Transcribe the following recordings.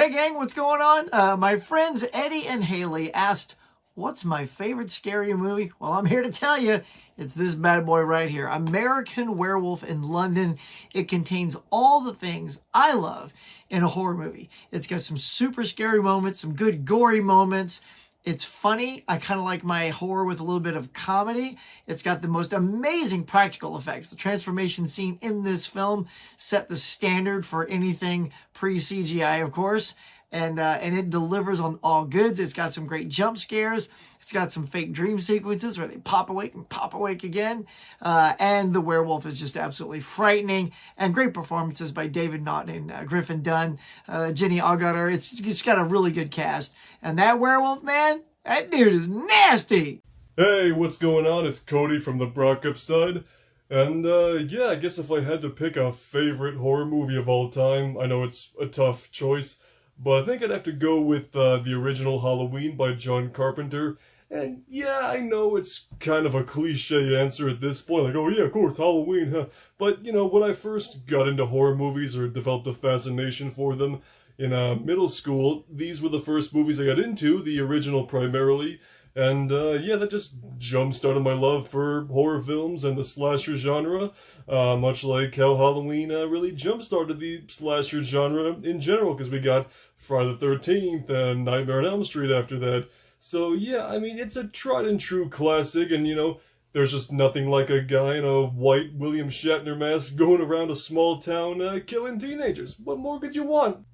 Hey gang, what's going on? My friends Eddie and Haley asked, what's my favorite scary movie? Well, I'm here to tell you, it's this bad boy right here, American Werewolf in London. It contains all the things I love in a horror movie. It's got some super scary moments, some good gory moments. It's funny. I kind of like my horror with a little bit of comedy. It's got the most amazing practical effects. The transformation scene in this film set the standard for anything pre-CGI, of course. And it delivers on all goods. It's got some great jump scares. It's got some fake dream sequences where they pop awake and pop awake again. And the werewolf is just absolutely frightening. And great performances by David Naughton and Griffin Dunn, Jenny Agutter. It's got a really good cast. And that werewolf, man, that dude is nasty. Hey, what's going on? It's Cody from the Brock Up side. And yeah, I guess if I had to pick a favorite horror movie of all time, I know it's a tough choice, but I think I'd have to go with the original Halloween by John Carpenter. And yeah, I know it's kind of a cliche answer at this point, like, oh yeah, of course, Halloween, huh? But, you know, when I first got into horror movies or developed a fascination for them in middle school, these were the first movies I got into, the original primarily. And yeah, that just jump-started my love for horror films and the slasher genre, much like how Halloween really jump-started the slasher genre in general, because we got Friday the 13th and Nightmare on Elm Street after that. So yeah, I mean, it's a tried-and-true classic, and you know, there's just nothing like a guy in a white William Shatner mask going around a small town killing teenagers. What more could you want?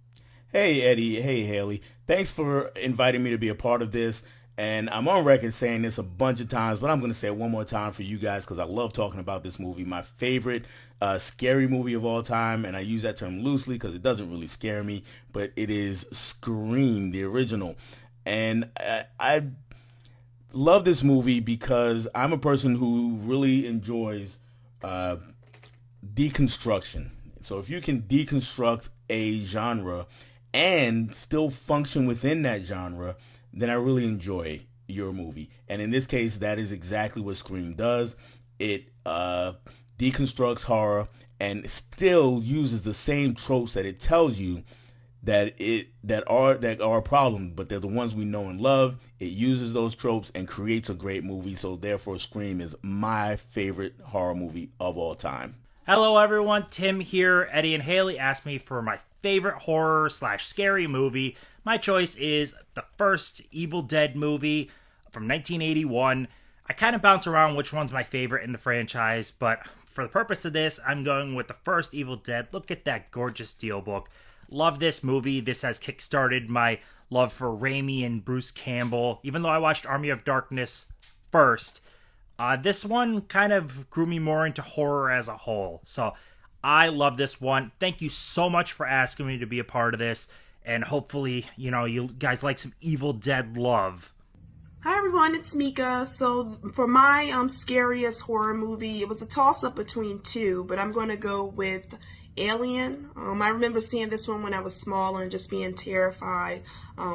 Hey Eddie, hey Haley, thanks for inviting me to be a part of this. And I'm on record saying this a bunch of times, but I'm going to say it one more time for you guys because I love talking about this movie. My favorite scary movie of all time, and I use that term loosely because it doesn't really scare me, but it is Scream, the original. And I love this movie because I'm a person who really enjoys deconstruction. So if you can deconstruct a genre and still function within that genre, then I really enjoy your movie. And in this case, that is exactly what Scream does. It deconstructs horror and still uses the same tropes that it tells you that are a problem, but they're the ones we know and love. It uses those tropes and creates a great movie. So therefore, Scream is my favorite horror movie of all time. Hello everyone, Tim here. Eddie and Haley asked me for my favorite horror / scary movie. My choice is the first Evil Dead movie from 1981. I kind of bounce around which one's my favorite in the franchise, but for the purpose of this, I'm going with the first Evil Dead. Look at that gorgeous steelbook. Love this movie. This has kickstarted my love for Raimi and Bruce Campbell. Even though I watched Army of Darkness first, this one kind of grew me more into horror as a whole. So I love this one. Thank you so much for asking me to be a part of this. And hopefully, you know, you guys like some Evil Dead love. Hi everyone, it's Mika. So for my scariest horror movie, it was a toss-up between two, but I'm going to go with Alien. I remember seeing this one when I was smaller and just being terrified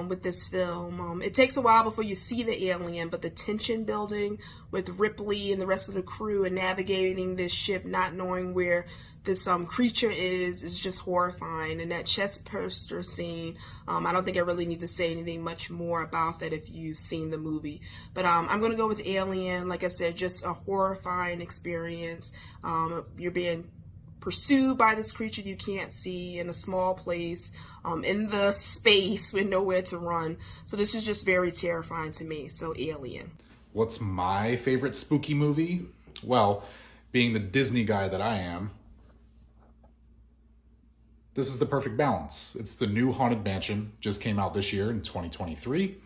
with this film. It takes a while before you see the alien, but the tension building with Ripley and the rest of the crew and navigating this ship, not knowing where this creature is just horrifying. And that chest burster scene, I don't think I really need to say anything much more about that if you've seen the movie. But I'm going to go with Alien. Like I said, just a horrifying experience. You're being pursued by this creature you can't see in a small place, in the space with nowhere to run. So this is just very terrifying to me. So Alien. What's my favorite spooky movie? Well, being the Disney guy that I am, this is the perfect balance. It's the new Haunted Mansion, just came out this year in 2023,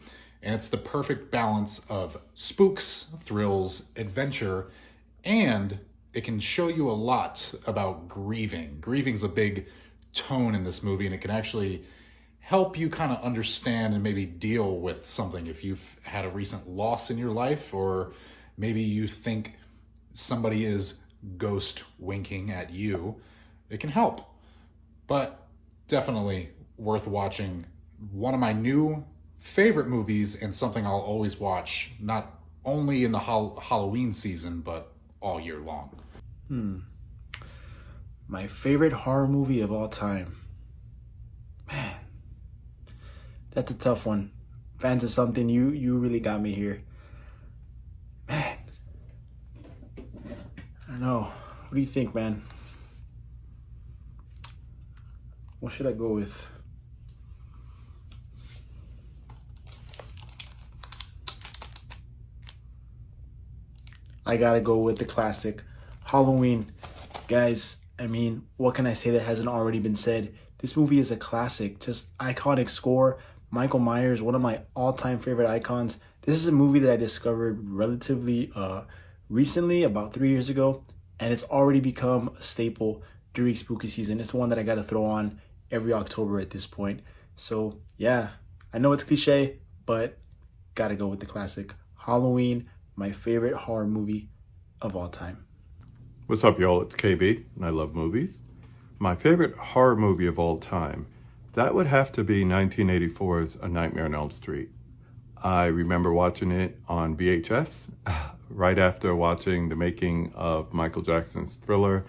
and it's the perfect balance of spooks, thrills, adventure, and it can show you a lot about grieving. Grieving's a big tone in this movie, and it can actually help you kind of understand and maybe deal with something if you've had a recent loss in your life, or maybe you think somebody is ghost winking at you. It can help. But definitely worth watching. One of my new favorite movies and something I'll always watch, not only in the Halloween season, but all year long. My favorite horror movie of all time. Man, That's a tough one. Fans of something, you really got me here. Man. I don't know. What do you think, man? What should I go with? I gotta go with the classic Halloween. Guys, I mean, what can I say that hasn't already been said? This movie is a classic, just iconic score. Michael Myers, one of my all-time favorite icons. This is a movie that I discovered relatively recently, about 3 years ago, and it's already become a staple during spooky season. It's one that I gotta throw on every October at this point. So yeah, I know it's cliche, but gotta go with the classic Halloween, my favorite horror movie of all time. What's up, y'all? It's KB, and I love movies. My favorite horror movie of all time, that would have to be 1984's A Nightmare on Elm Street. I remember watching it on VHS right after watching the making of Michael Jackson's Thriller,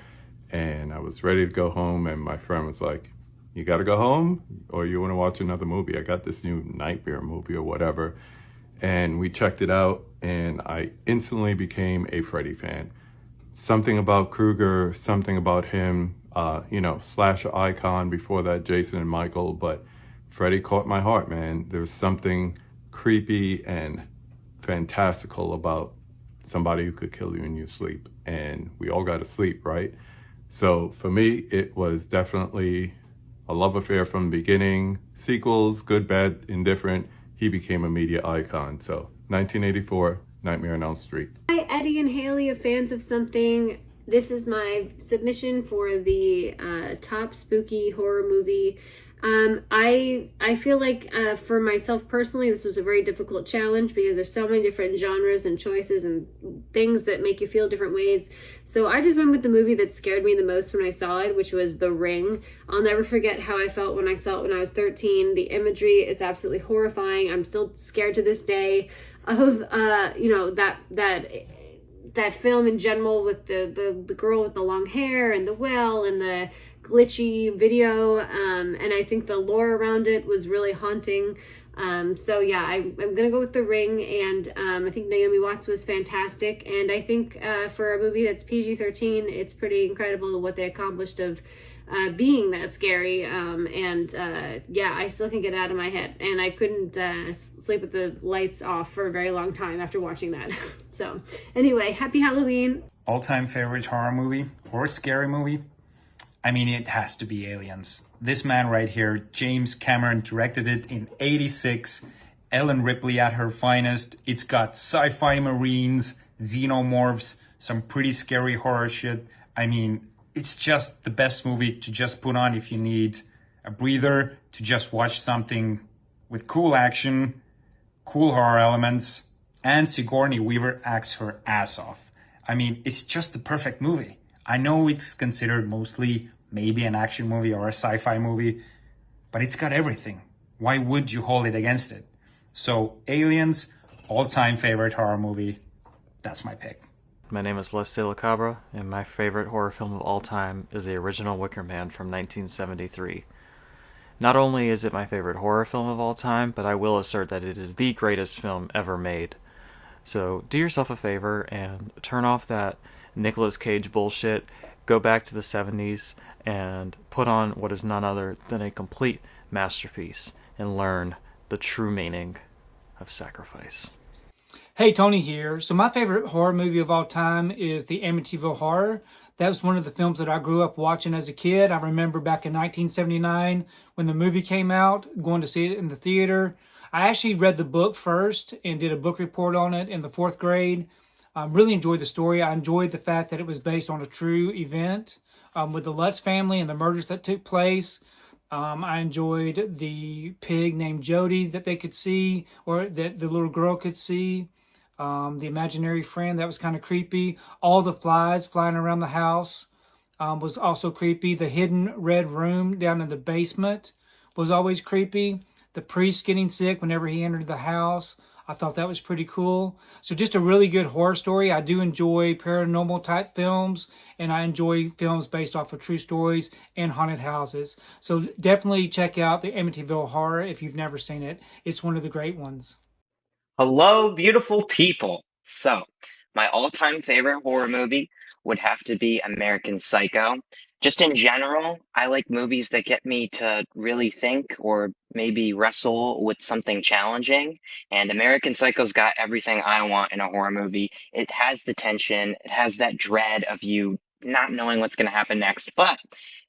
and I was ready to go home, and my friend was like, you gotta go home, or you wanna watch another movie? I got this new Nightmare movie or whatever. And we checked it out, and I instantly became a Freddy fan. Something about Krueger, something about him, slasher icon, before that Jason and Michael, but Freddy caught my heart, man. There's something creepy and fantastical about somebody who could kill you in your sleep, and we all got to sleep, right? So for me, it was definitely a love affair from the beginning. Sequels, good, bad, indifferent. He became a media icon. So 1984, Nightmare on Elm Street. Hi, Eddie and Haley of Fans of Something. This is my submission for the top spooky horror movie. I feel like for myself personally, this was a very difficult challenge because there's so many different genres and choices and things that make you feel different ways. So I just went with the movie that scared me the most when I saw it, which was The Ring. I'll never forget how I felt when I saw it when I was 13. The imagery is absolutely horrifying. I'm still scared to this day of that film in general, with the girl with the long hair and the well and the glitchy video, and I think the lore around it was really haunting. So yeah, I'm gonna go with The Ring, and I think Naomi Watts was fantastic, and I think for a movie that's PG-13, it's pretty incredible what they accomplished of being that scary, yeah, I still can get it out of my head, and I couldn't sleep with the lights off for a very long time after watching that. So anyway, happy Halloween. All-time favorite horror movie or scary movie? I mean, it has to be Aliens. This man right here, James Cameron, directed it in '86. Ellen Ripley at her finest. It's got sci-fi marines, xenomorphs, some pretty scary horror shit. I mean, it's just the best movie to just put on if you need a breather, to just watch something with cool action, cool horror elements, and Sigourney Weaver acts her ass off. I mean, it's just the perfect movie. I know it's considered mostly maybe an action movie or a sci-fi movie, but it's got everything. Why would you hold it against it? So Aliens, all-time favorite horror movie. That's my pick. My name is Les De La Cabra, and my favorite horror film of all time is the original Wicker Man from 1973. Not only is it my favorite horror film of all time, but I will assert that it is the greatest film ever made. So do yourself a favor and turn off that Nicolas Cage bullshit, go back to the 70s, and put on what is none other than a complete masterpiece, and learn the true meaning of sacrifice. Hey, Tony here. So my favorite horror movie of all time is the Amityville Horror. That was one of the films that I grew up watching as a kid. I remember back in 1979 when the movie came out, going to see it in the theater. I actually read the book first and did a book report on it in the 4th grade. Really enjoyed the story. I enjoyed the fact that it was based on a true event with the Lutz family and the murders that took place. I enjoyed the pig named Jody that they could see, or that the little girl could see. The imaginary friend, that was kind of creepy. All the flies flying around the house was also creepy. The hidden red room down in the basement was always creepy. The priest getting sick whenever he entered the house. I thought that was pretty cool. So just a really good horror story. I do enjoy paranormal type films, and I enjoy films based off of true stories and haunted houses. So definitely check out the Amityville Horror if you've never seen it. It's one of the great ones. Hello, beautiful people. So, my all-time favorite horror movie would have to be American Psycho. Just in general, I like movies that get me to really think or maybe wrestle with something challenging. And American Psycho's got everything I want in a horror movie. It has the tension, it has that dread of you not knowing what's going to happen next, but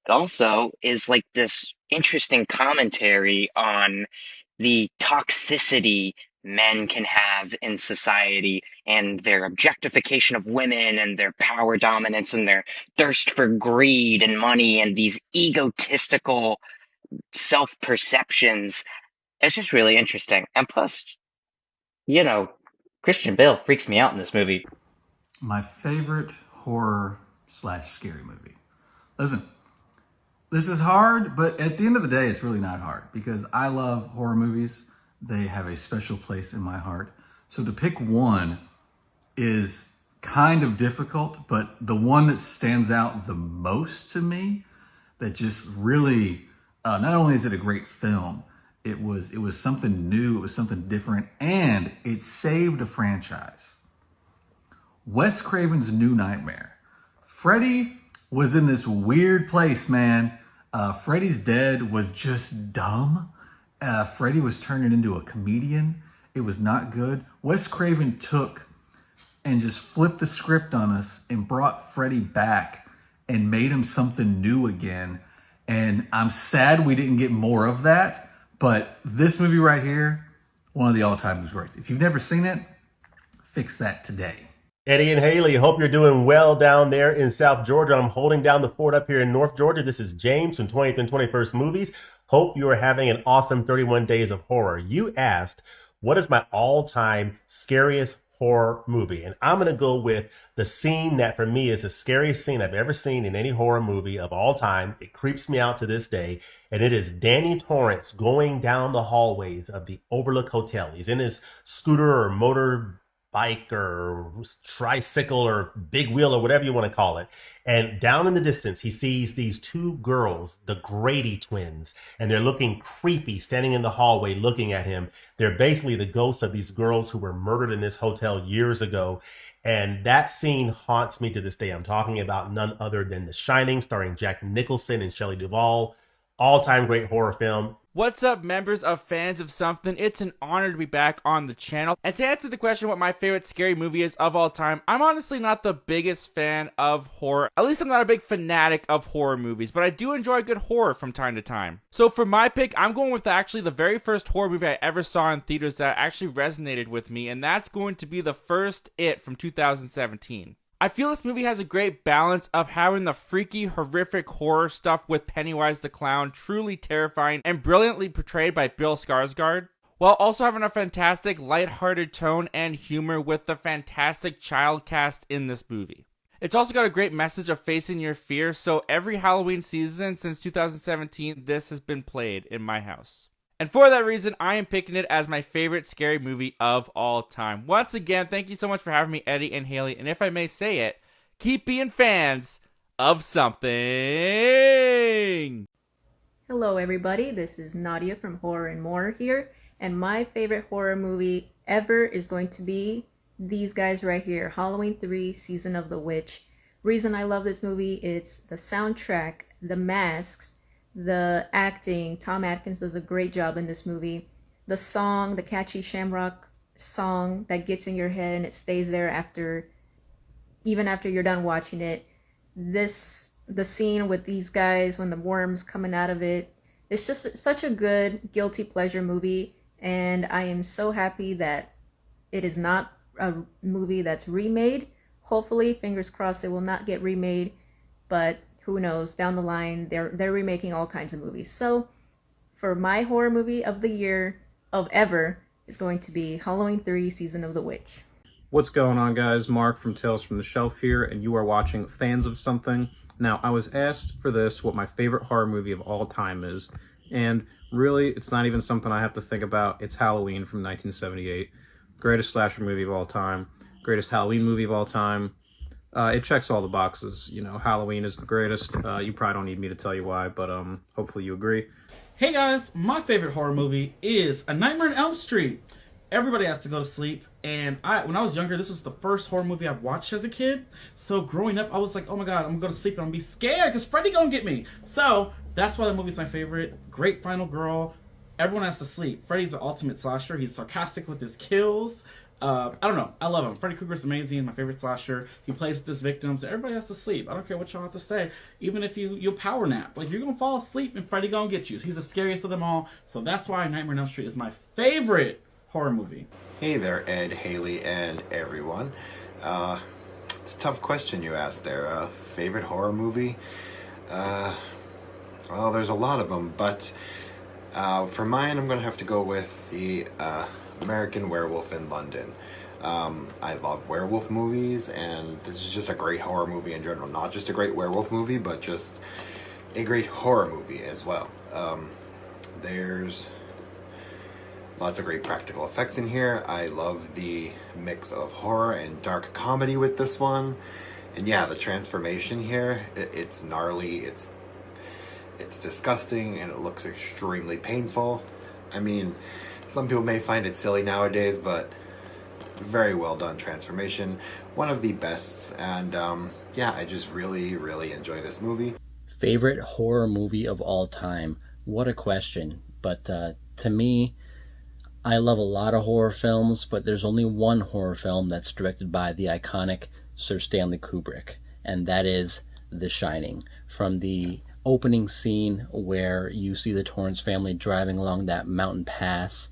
it also is like this interesting commentary on the toxicity men can have in society and their objectification of women and their power dominance and their thirst for greed and money and these egotistical self-perceptions. It's just really interesting. And plus, Christian Bale freaks me out in this movie. My favorite horror / scary movie. Listen, this is hard, but at the end of the day, it's really not hard because I love horror movies. They have a special place in my heart. So to pick one is kind of difficult, but the one that stands out the most to me, that just really, not only is it a great film, it was something new, it was something different, and it saved a franchise. Wes Craven's New Nightmare. Freddy was in this weird place, man. Freddy's Dead was just dumb. Freddy was turning into a comedian. It was not good. Wes Craven took and just flipped the script on us and brought Freddy back and made him something new again. And I'm sad we didn't get more of that. But this movie right here, one of the all-time greats. If you've never seen it, fix that today. Eddie and Haley, hope you're doing well down there in South Georgia. I'm holding down the fort up here in North Georgia. This is James from 20th and 21st Movies. Hope you are having an awesome 31 days of horror. You asked, what is my all-time scariest horror movie? And I'm going to go with the scene that for me is the scariest scene I've ever seen in any horror movie of all time. It creeps me out to this day. And it is Danny Torrance going down the hallways of the Overlook Hotel. He's in his scooter or motor bike or tricycle or big wheel or whatever you want to call it. And down in the distance, he sees these two girls, the Grady twins, and they're looking creepy, standing in the hallway looking at him. They're basically the ghosts of these girls who were murdered in this hotel years ago. And that scene haunts me to this day. I'm talking about none other than The Shining, starring Jack Nicholson and Shelley Duvall. All-time great horror film. What's up, members of Fans of Something? It's an honor to be back on the channel. And to answer the question what my favorite scary movie is of all time, I'm honestly not the biggest fan of horror. At least I'm not a big fanatic of horror movies, but I do enjoy good horror from time to time. So for my pick, I'm going with actually the very first horror movie I ever saw in theaters that actually resonated with me, and that's going to be the first It from 2017. I feel this movie has a great balance of having the freaky, horrific horror stuff with Pennywise the Clown, truly terrifying and brilliantly portrayed by Bill Skarsgård, while also having a fantastic lighthearted tone and humor with the fantastic child cast in this movie. It's also got a great message of facing your fear, so every Halloween season since 2017, this has been played in my house. And for that reason, I am picking it as my favorite scary movie of all time. Once again, thank you so much for having me, Eddie and Haley. And if I may say it, keep being fans of something. Hello, everybody. This is Nadia from Horror and More here. And my favorite horror movie ever is going to be these guys right here, Halloween 3, Season of the Witch. Reason I love this movie, it's the soundtrack, the masks, the acting. Tom Atkins does a great job in this movie. The song, the catchy Shamrock song that gets in your head and it stays there even after you're done watching it. The scene with these guys when the worm's coming out of it. It's just such a good guilty pleasure movie, and I am so happy that it is not a movie that's remade. Hopefully, fingers crossed, it will not get remade, but who knows, down the line, they're remaking all kinds of movies. So, for my horror movie of the year, of ever, is going to be Halloween 3, Season of the Witch. What's going on, guys? Mark from Tales from the Shelf here, and you are watching Fans of Something. Now, I was asked for this, what my favorite horror movie of all time is, and really, it's not even something I have to think about. It's Halloween from 1978. greatest slasher movie of all time, greatest Halloween movie of all time. It checks all the boxes. You know, Halloween is the greatest. You probably don't need me to tell you why, but hopefully you agree. Hey guys, my favorite horror movie is A Nightmare on Elm Street. Everybody has to go to sleep, and when I was younger, this was the first horror movie I've watched as a kid. So growing up, I was like, oh my god, I'm gonna go to sleep and I'm gonna be scared because Freddy gonna get me. So that's why the movie's my favorite. Great final girl. Everyone has to sleep. Freddy's the ultimate slasher. He's sarcastic with his kills. I don't know. I love him. Freddy Krueger's amazing. My favorite slasher. He plays with his victims. Everybody has to sleep. I don't care what y'all have to say. Even if you power nap. Like, you're going to fall asleep and Freddy going to get you. He's the scariest of them all. So that's why Nightmare on Elm Street is my favorite horror movie. Hey there, Ed, Haley, and everyone. It's a tough question you asked there. Favorite horror movie? Well, there's a lot of them, but for mine, I'm going to have to go with the American Werewolf in London. I love werewolf movies, and this is just a great horror movie in general. Not just a great werewolf movie, but just a great horror movie as well. There's lots of great practical effects in here. I love the mix of horror and dark comedy with this one. And yeah, the transformation here, it's gnarly, it's disgusting, and it looks extremely painful. I mean, some people may find it silly nowadays, but very well done transformation. One of the best, and yeah, I just really, really enjoy this movie. Favorite horror movie of all time? What a question. But to me, I love a lot of horror films, but there's only one horror film that's directed by the iconic Sir Stanley Kubrick, and that is The Shining. From the opening scene where you see the Torrance family driving along that mountain pass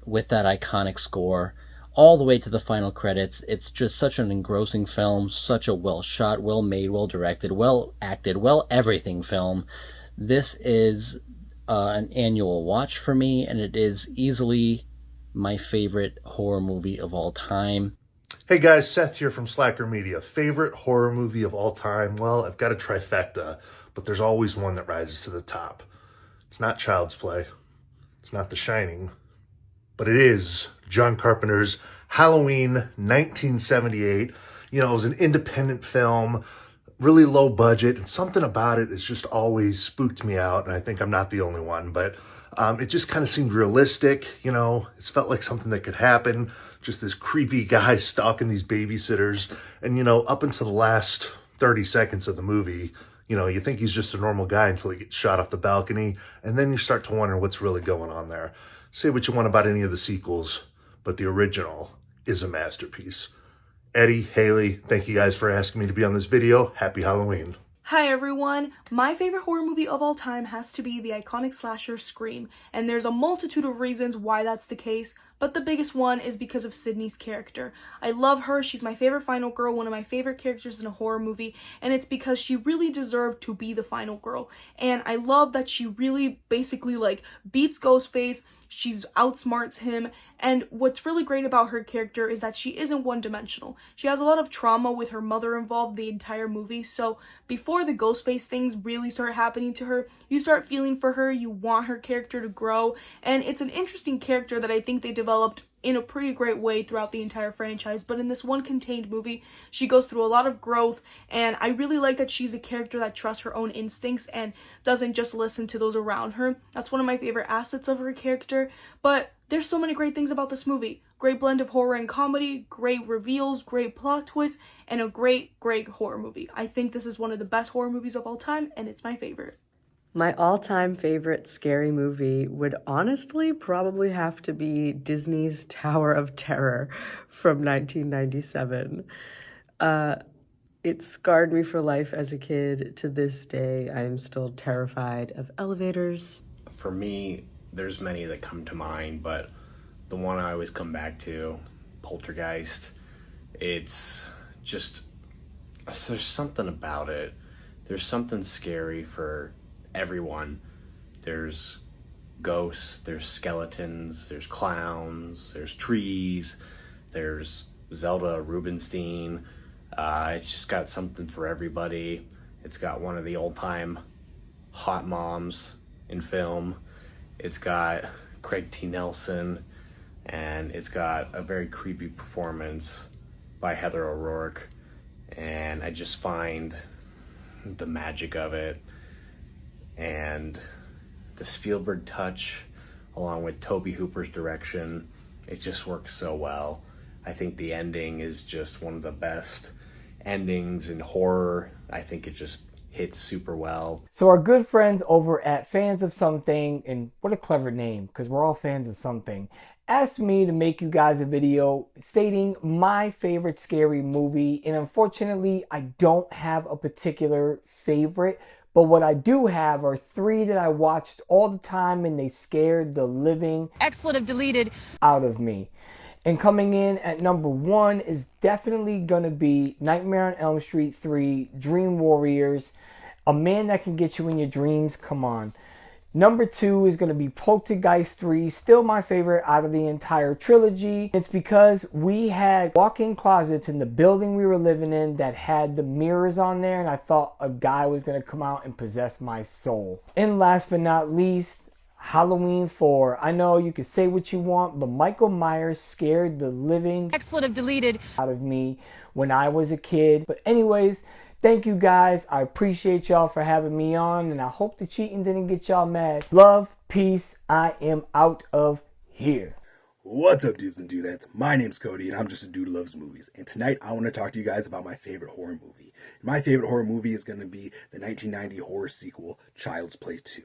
with that iconic score, all the way to the final credits. It's just such an engrossing film, such a well shot, well made, well directed, well acted, well everything film. This is an annual watch for me, and it is easily my favorite horror movie of all time. Hey guys, Seth here from Slacker Media. Favorite horror movie of all time? Well, I've got a trifecta, but there's always one that rises to the top. It's not Child's Play. It's not The Shining. But it is John Carpenter's Halloween 1978. You know, it was an independent film, really low budget, and something about it has just always spooked me out, and I think I'm not the only one, but it just kind of seemed realistic. You know, it felt like something that could happen. Just this creepy guy stalking these babysitters, and you know, up until the last 30 seconds of the movie, you know, you think he's just a normal guy until he gets shot off the balcony, and then you start to wonder what's really going on there. Say what you want about any of the sequels, but the original is a masterpiece. Eddie, Haley, thank you guys for asking me to be on this video. Happy Halloween. Hi everyone, my favorite horror movie of all time has to be the iconic slasher Scream, and there's a multitude of reasons why that's the case, but the biggest one is because of Sydney's character. I love her, she's my favorite final girl, one of my favorite characters in a horror movie, and it's because she really deserved to be the final girl, and I love that she really basically like beats Ghostface, she's outsmarts him, and what's really great about her character is that she isn't one-dimensional. She has a lot of trauma with her mother involved the entire movie, so before the Ghostface things really start happening to her, you start feeling for her, you want her character to grow, and it's an interesting character that I think they developed in a pretty great way throughout the entire franchise, but in this one contained movie, she goes through a lot of growth, and I really like that she's a character that trusts her own instincts and doesn't just listen to those around her. That's one of my favorite assets of her character, but there's so many great things about this movie. Great blend of horror and comedy, great reveals, great plot twists, and a great horror movie. I think this is one of the best horror movies of all time, and it's my favorite. My all-time favorite scary movie would honestly probably have to be Disney's Tower of Terror from 1997. It scarred me for life as a kid. To this day, I am still terrified of elevators. For me, there's many that come to mind, but the one I always come back to, Poltergeist, it's just, there's something about it. There's something scary for everyone. There's ghosts, there's skeletons, there's clowns, there's trees, there's Zelda Rubinstein. It's just got something for everybody. It's got one of the old-time hot moms in film. It's got Craig T. Nelson. and it's got a very creepy performance by Heather O'Rourke, and I just find the magic of it and the Spielberg touch along with Tobe Hooper's direction, it just works so well. I think the ending is just one of the best endings in horror. I think it just hits super well. So our good friends over at Fans of Something, and what a clever name, because we're all fans of something, asked me to make you guys a video stating my favorite scary movie, and unfortunately I don't have a particular favorite, but what I do have are 3 that I watched all the time and they scared the living expletive deleted out of me. And coming in at number 1 is definitely gonna be Nightmare on Elm Street 3, Dream Warriors, a man that can get you in your dreams, come on. Number 2 is going to be Poltergeist 3, still my favorite out of the entire trilogy. It's because we had walk-in closets in the building we were living in that had the mirrors on there, and I thought a guy was going to come out and possess my soul. And last but not least, Halloween 4. I know you can say what you want, but Michael Myers scared the living expletive deleted out of me when I was a kid. But anyways, thank you guys. I appreciate y'all for having me on, and I hope the cheating didn't get y'all mad. Love, peace. I am out of here. What's up, dudes and dudettes? My name's Cody, and I'm just a dude who loves movies. And tonight, I want to talk to you guys about my favorite horror movie. My favorite horror movie is going to be the 1990 horror sequel, Child's Play 2.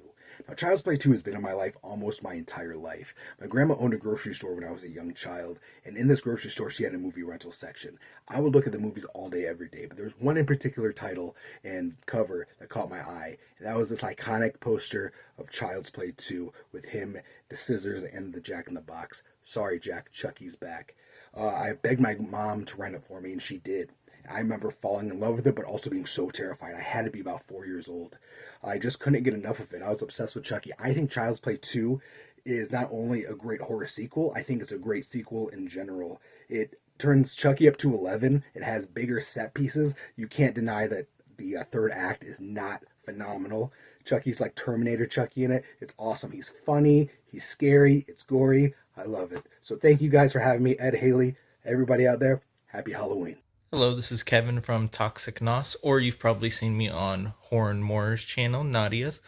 Now, Child's Play 2 has been in my life almost my entire life. My grandma owned a grocery store when I was a young child, and in this grocery store, she had a movie rental section. I would look at the movies all day, every day, but there was one in particular title and cover that caught my eye, and that was this iconic poster of Child's Play 2 with him, the scissors, and the Jack in the Box. Sorry, Jack, Chucky's back. I begged my mom to rent it for me, and she did. I remember falling in love with it, but also being so terrified. I had to be about 4 years old. I just couldn't get enough of it. I was obsessed with Chucky. I think Child's Play 2 is not only a great horror sequel, I think it's a great sequel in general. It turns Chucky up to 11. It has bigger set pieces. You can't deny that the third act is not phenomenal. Chucky's like Terminator Chucky in it. It's awesome. He's funny. He's scary. It's gory. I love it. So thank you guys for having me. Ed, Haley, everybody out there, happy Halloween. Hello, this is Kevin from Toxic Nos, or you've probably seen me on Horror and More's channel, Nadia's.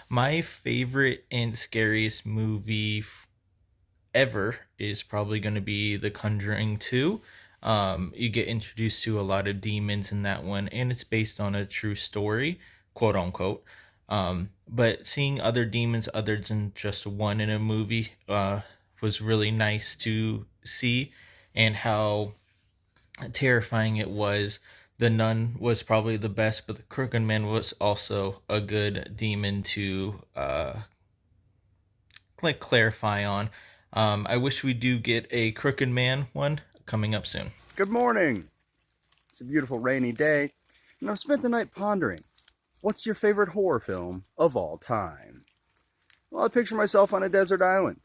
My favorite and scariest movie ever is probably going to be The Conjuring 2. You get introduced to a lot of demons in that one, and it's based on a true story, quote unquote. But seeing other demons other than just one in a movie was really nice to see, and how terrifying it was. The nun was probably the best, but the Crooked Man was also a good demon to clarify on. I wish we do get a Crooked Man one coming up soon. Good morning. It's a beautiful rainy day, and I've spent the night pondering, what's your favorite horror film of all time? Well, I picture myself on a desert island.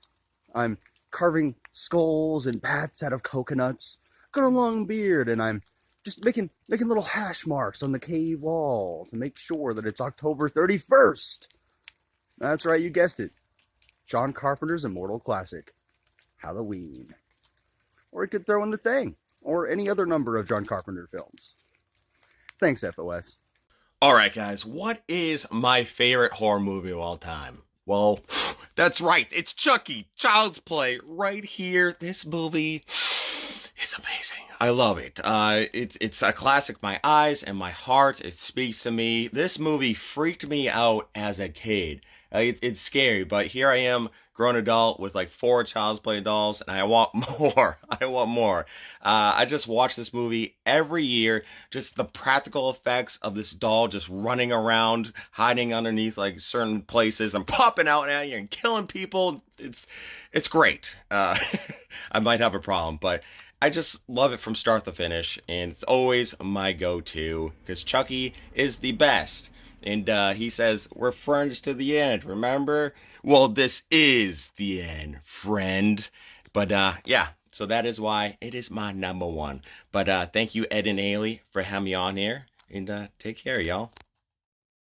I'm carving skulls and bats out of coconuts, got a long beard, and I'm just making little hash marks on the cave wall to make sure that it's October 31st. That's right, you guessed it. John Carpenter's immortal classic, Halloween. Or you could throw in The Thing, or any other number of John Carpenter films. Thanks, FOS. Alright guys, what is my favorite horror movie of all time? Well, that's right, it's Chucky, Child's Play, right here. This movie is amazing. I love it. It's a classic. My eyes and my heart, it speaks to me. This movie freaked me out as a kid. It's scary, but here I am, grown adult with like 4 Child's Play dolls, and I want more. I want more. I just watch this movie every year. Just the practical effects of this doll just running around, hiding underneath like certain places and popping out at you and killing people. It's great. I might have a problem, but I just love it from start to finish, and it's always my go-to because Chucky is the best. And he says, we're friends to the end, remember? Well, this is the end, friend. But yeah, so that is why it is my number one. But thank you, Ed and Ailey, for having me on here. And take care, y'all.